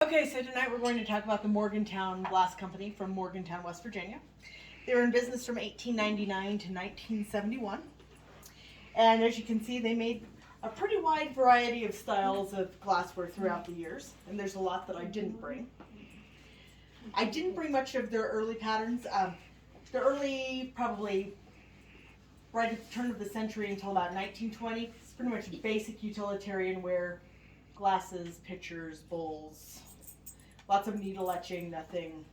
Okay, so tonight we're going to talk about the Morgantown Glass Company from Morgantown, West Virginia. They were in business from 1899 to 1971. And as you can see, they made a pretty wide variety of styles of glassware throughout the years. And there's a lot that I didn't bring. I didn't bring much of their early patterns. The early, probably right at the turn of the century until about 1920, it's pretty much basic utilitarian ware, glasses, pitchers, bowls. Lots of needle etching, nothing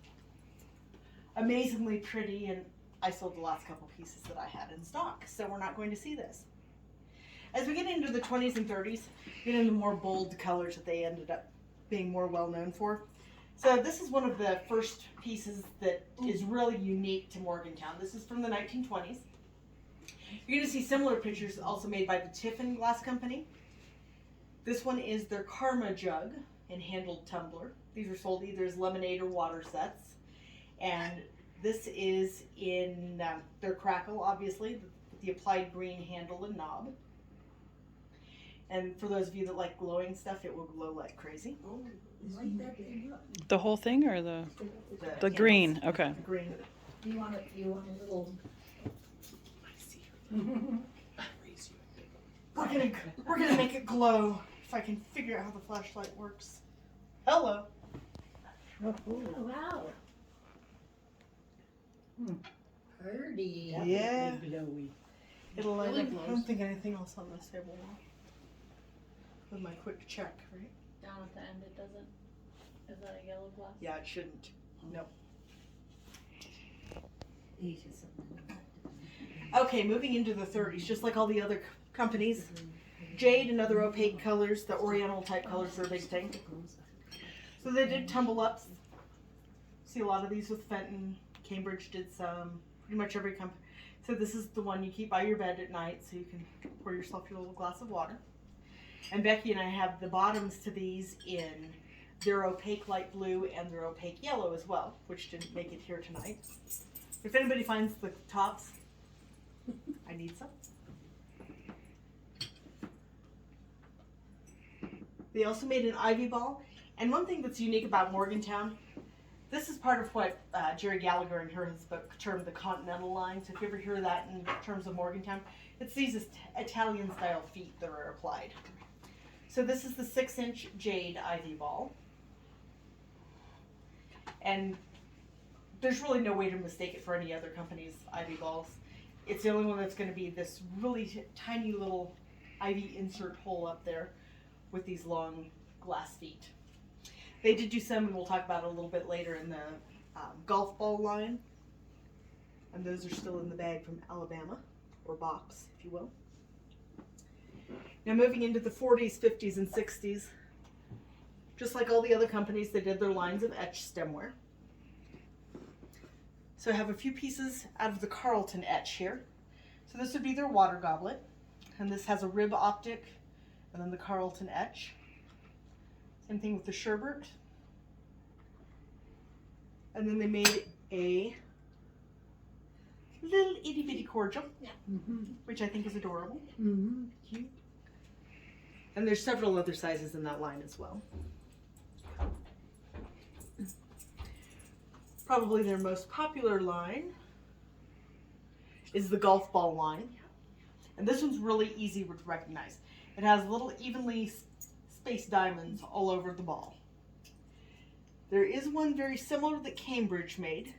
amazingly pretty, and I sold the last couple pieces that I had in stock, so we're not going to see this. As we get into the 20s and 30s, get into more bold colors that they ended up being more well known for. So this is one of the first pieces that is really unique to Morgantown. This is from the 1920s. You're going to see similar pictures also made by the Tiffin Glass Company. This one is their Karma jug and handled tumbler. These are sold either as lemonade or water sets. And this is in their crackle, obviously, with the applied green handle and knob. And for those of you that like glowing stuff, it will glow like crazy. The whole thing or the green? Okay. The green. Do you want a little? We're gonna make it glow. If I can figure out how the flashlight works. Hello. Oh, wow. Pretty. Yeah. Glowy. It'll light Really up. I glows. don't think anything else on this table will. With my quick check, right? Down at the end it doesn't. Is that a yellow glass? Yeah, it shouldn't. Nope. Okay, moving into the 30s, just like all the other companies. Jade and other opaque colors, the oriental type colors are a big thing. So they did tumble ups. See a lot of these with Fenton. Cambridge did some. Pretty much every company. So this is the one you keep by your bed at night so you can pour yourself your little glass of water. And Becky and I have the bottoms to these in their opaque light blue and their opaque yellow as well, which didn't make it here tonight. If anybody finds the tops, I need some. They also made an Ivy Ball. And one thing that's unique about Morgantown, this is part of what Jerry Gallagher in his book termed the Continental line. So if you ever hear that in terms of Morgantown, it's these Italian style feet that are applied. So this is the 6-inch Jade Ivy Ball. And there's really no way to mistake it for any other company's Ivy Balls. It's the only one that's going to be this really tiny little ivy insert hole up there with these long glass feet. They did do some, and we'll talk about it a little bit later, in the golf ball line. And those are still in the bag from Alabama, or box, if you will. Now moving into the 40s, 50s, and 60s, just like all the other companies, they did their lines of etched stemware. So I have a few pieces out of the Carlton etch here. So this would be their water goblet, and this has a rib optic, and then the Carlton etch. Same thing with the Sherbert. And then they made a little itty bitty cordial, which I think is adorable. Cute. And there's several other sizes in that line as well. Probably their most popular line is the golf ball line. And this one's really easy to recognize. It has little evenly spaced diamonds all over the ball. There is one very similar that Cambridge made.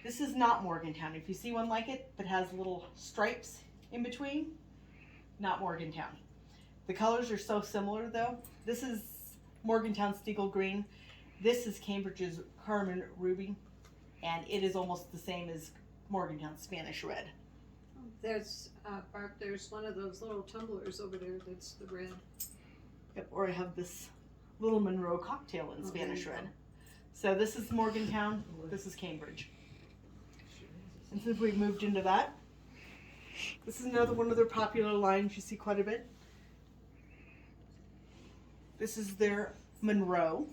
This is not Morgantown. If you see one like it that has little stripes in between, not Morgantown. The colors are so similar though. This is Morgantown Steagle Green. This is Cambridge's Carmen Ruby. And it is almost the same as Morgantown Spanish Red. There's Barb, there's one of those little tumblers over there that's the red. Yep, or I have this little Monroe cocktail in Spanish Red. So this is Morgantown, this is Cambridge. And since we've moved into that, this is another one of their popular lines you see quite a bit. This is their Monroe,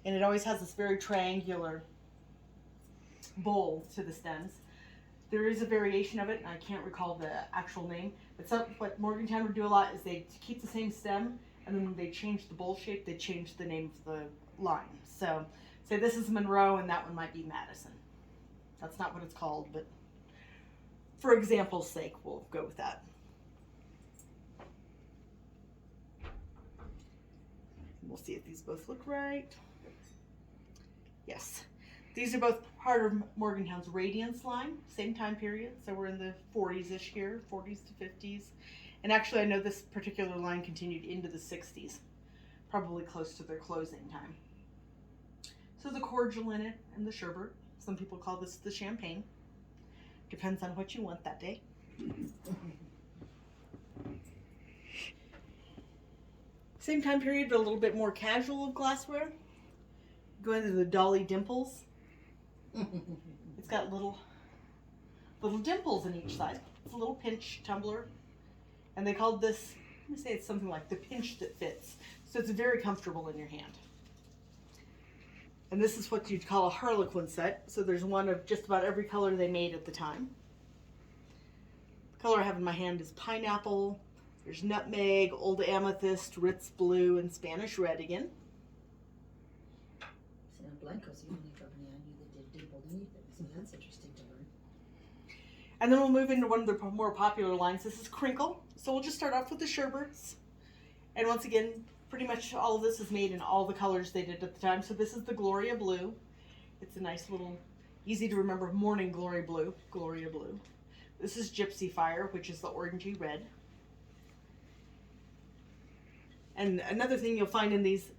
and it always has this very triangular bowl to the stems. There is a variation of it, and I can't recall the actual name, but what Morgantown would do a lot is they keep the same stem, and then when they change the bowl shape, they change the name of the line. So say this is Monroe and that one might be Madison. That's not what it's called, but for example's sake, we'll go with that. We'll see if these both look right. Yes. These are both part of Morgantown's Radiance line, same time period. So we're in the 40s-ish here, 40s to 50s. And actually, I know this particular line continued into the 60s, probably close to their closing time. So the cordial in it and the sherbet. Some people call this the champagne. Depends on what you want that day. Same time period, but a little bit more casual of glassware. Go into the Dolly Dimples. It's got little dimples in each side. It's a little pinch tumbler. And they called this, let me say it's something like the pinch that fits. So it's very comfortable in your hand. And this is what you'd call a Harlequin set. So there's one of just about every color they made at the time. The color I have in my hand is pineapple. There's nutmeg, old amethyst, Ritz blue, and Spanish red again. Blanco's the only company I knew that did dimpled anything, so that's interesting to learn. And then we'll move into one of the more popular lines. This is Crinkle. So we'll just start off with the Sherberts. And once again, pretty much all of this is made in all the colors they did at the time. So this is the Gloria Blue. It's a nice little, easy to remember morning glory blue, Gloria Blue. This is Gypsy Fire, which is the orangey red. And another thing you'll find in these,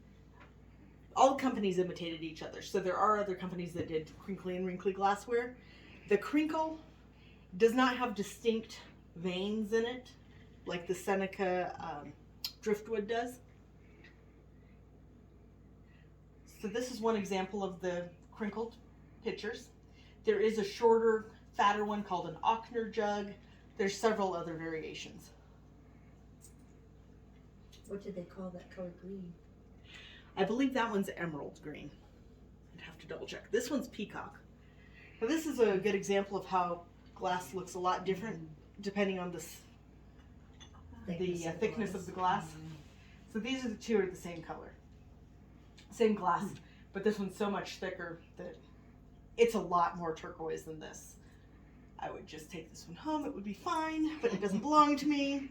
all companies imitated each other. So there are other companies that did crinkly and wrinkly glassware. The Crinkle does not have distinct veins in it, like the Seneca driftwood does. So this is one example of the crinkled pitchers. There is a shorter, fatter one called an Ochner jug. There's several other variations. What did they call that color green? I believe that one's emerald green. I'd have to double check. This one's peacock. Now this is a good example of how glass looks a lot different depending on the thickness of the glass. So these are the two are the same color, same glass, but this one's so much thicker that it's a lot more turquoise than this. I would just take this one home, it would be fine, but it doesn't belong to me.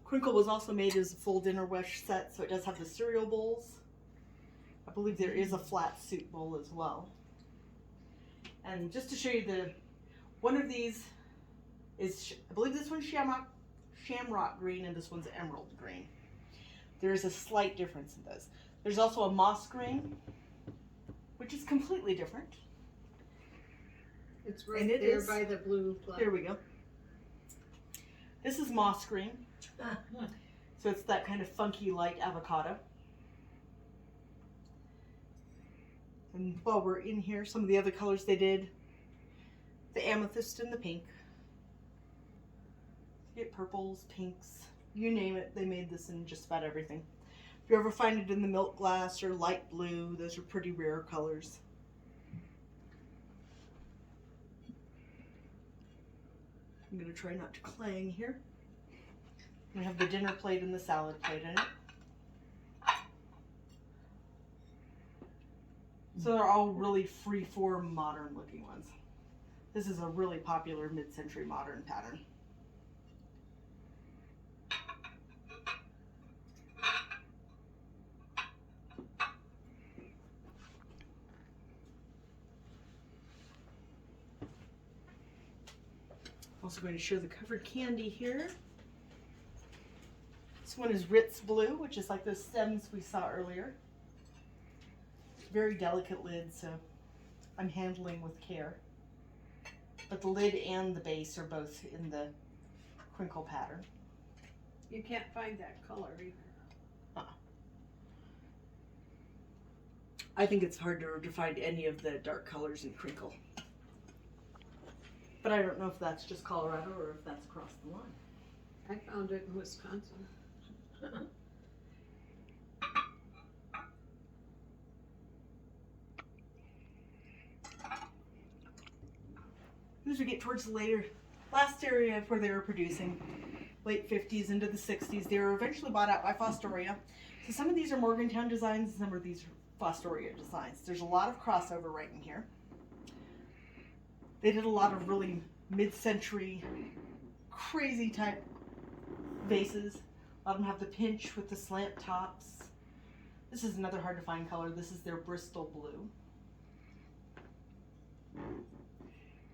Crinkle was also made as a full dinnerware set, so it does have the cereal bowls. I believe there is a flat soup bowl as well. And just to show you one of these is, I believe this one's shamrock green and this one's emerald green. There is a slight difference in those. There's also a moss green, which is completely different. It's right there by the blue flag. There we go. This is moss green. So it's that kind of funky light avocado. And while we're in here, some of the other colors they did, the amethyst and the pink. You get purples, pinks, you name it, they made this in just about everything. If you ever find it in the milk glass or light blue, those are pretty rare colors. I'm going to try not to clang here. We have the dinner plate and the salad plate in it. So they're all really free-form, modern-looking ones. This is a really popular mid-century modern pattern. Also going to show the covered candy here. This one is Ritz Blue, which is like those stems we saw earlier. Very delicate lid, so I'm handling with care. But the lid and the base are both in the crinkle pattern. You can't find that color either. I think it's hard to find any of the dark colors in crinkle. But I don't know if that's just Colorado or if that's across the line. I found it in Wisconsin. As we get towards the last area where they were producing, late 50s into the 60s. They were eventually bought out by Fostoria. So some of these are Morgantown designs, and some of these are Fostoria designs. There's a lot of crossover right in here. They did a lot of really mid-century, crazy type vases. A lot of them have the pinch with the slant tops. This is another hard to find color. This is their Bristol blue.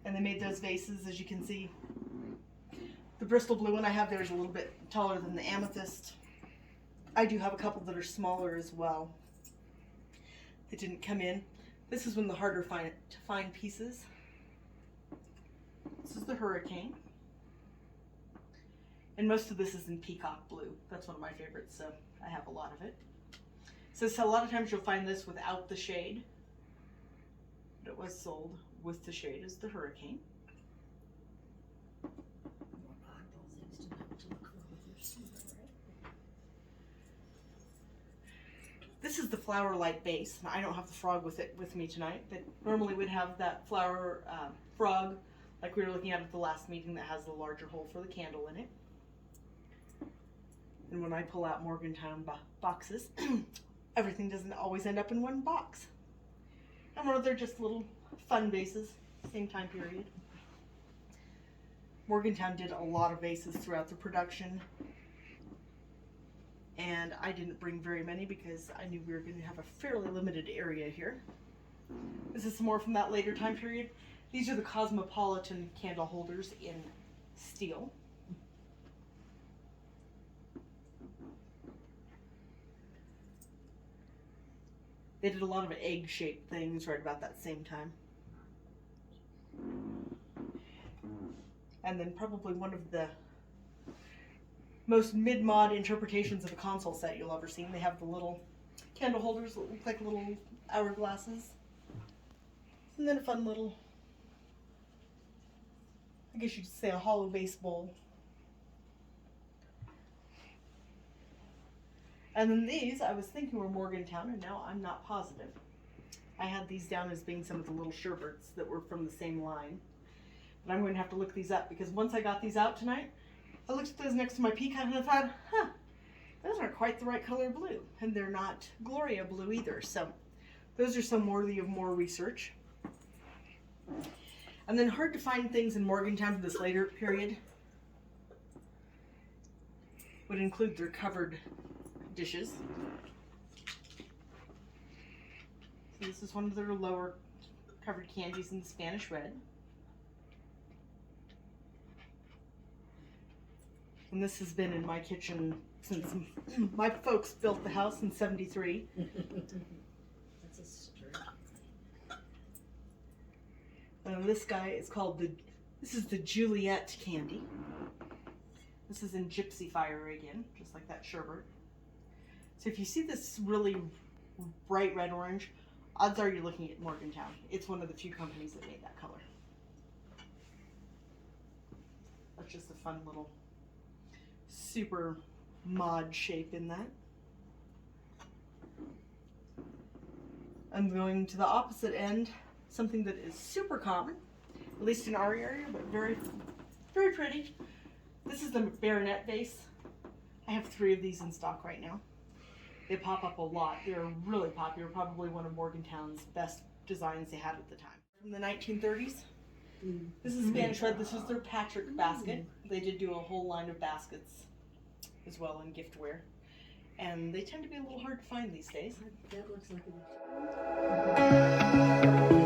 And they made those vases, as you can see. The Bristol blue one I have there is a little bit taller than the amethyst. I do have a couple that are smaller as well. They didn't come in. This is one of the harder to find pieces. This is the Hurricane. And most of this is in peacock blue. That's one of my favorites, so I have a lot of it. So a lot of times you'll find this without the shade. But it was sold with the shade as the Hurricane. More oddball things to know to look for with your silver, right? This is the flower light base. I don't have the frog with me tonight, but normally we'd have that flower frog like we were looking at the last meeting that has the larger hole for the candle in it. And when I pull out Morgantown boxes, everything doesn't always end up in one box. And they're just little fun vases, same time period. Morgantown did a lot of vases throughout the production. And I didn't bring very many because I knew we were going to have a fairly limited area here. This is some more from that later time period. These are the Cosmopolitan candle holders in steel. They did a lot of egg-shaped things right about that same time. And then probably one of the most mid-mod interpretations of a console set you'll ever see. They have the little candle holders that look like little hourglasses. And then a fun little, I guess you could say, a hollow base bowl. And then these, I was thinking were Morgantown, and now I'm not positive. I had these down as being some of the little Sherberts that were from the same line. But I'm going to have to look these up, because once I got these out tonight, I looked at those next to my peacock and I thought, those aren't quite the right color blue. And they're not Gloria blue either. So those are some worthy of more research. And then hard to find things in Morgantown from this later period would include their covered dishes. So this is one of their lower covered candies in the Spanish Red. And this has been in my kitchen since my folks built the house in '73. That's a string. And this guy is called this is the Juliet Candy. This is in Gypsy Fire again, just like that Sherbert. So if you see this really bright red orange, odds are you're looking at Morgantown. It's one of the few companies that made that color. That's just a fun little super mod shape in that. I'm going to the opposite end, something that is super common, at least in our area, but very, very pretty. This is the Baronet Base. I have 3 of these in stock right now. They pop up a lot. They're really popular, probably one of Morgantown's best designs they had at the time. From the 1930s. This is Spanish Red. This is their Patrick basket. They did do a whole line of baskets as well in giftware. And they tend to be a little hard to find these days. That looks like it.